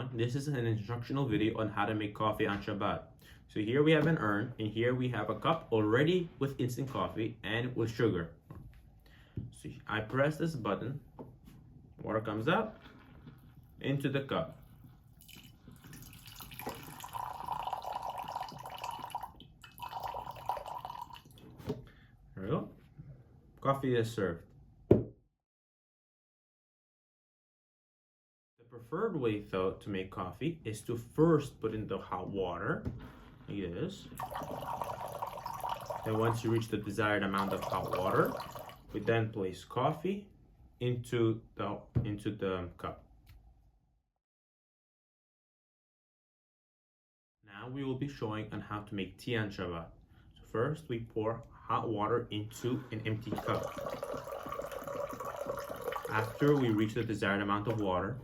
everyone, this is an instructional video on how to make coffee on Shabbat. So here we have an urn, and here we have a cup already with instant coffee and with sugar. So I press this button, water comes out into the cup. There we go. Coffee is served. The preferred way though to make coffee is to first put in the hot water, like this. And once you reach the desired amount of hot water, we then place coffee into the cup. Now we will be showing on how to make tea on Shabbat. So first we pour hot water into an empty cup. After we reach the desired amount of water,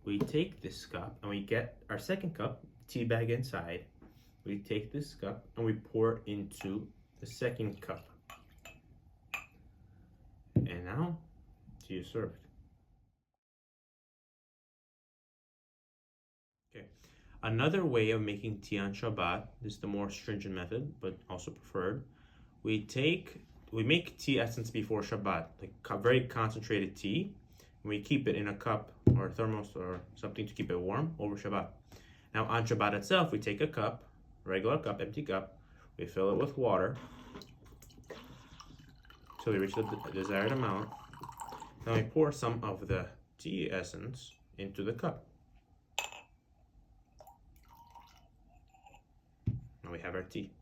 we take this cup and we get our second cup, tea bag inside. We take this cup and we pour it into the second cup. And now, tea is served. Okay. Another way of making tea on Shabbat, this is the more stringent method, but also preferred. We make tea essence before Shabbat, like very concentrated tea. And we keep it in a cup or a thermos or something to keep it warm over Shabbat. Now on Shabbat itself, we take a cup, regular cup, empty cup, we fill it with water until we reach the desired amount. Then we pour some of the tea essence into the cup. Now we have our tea.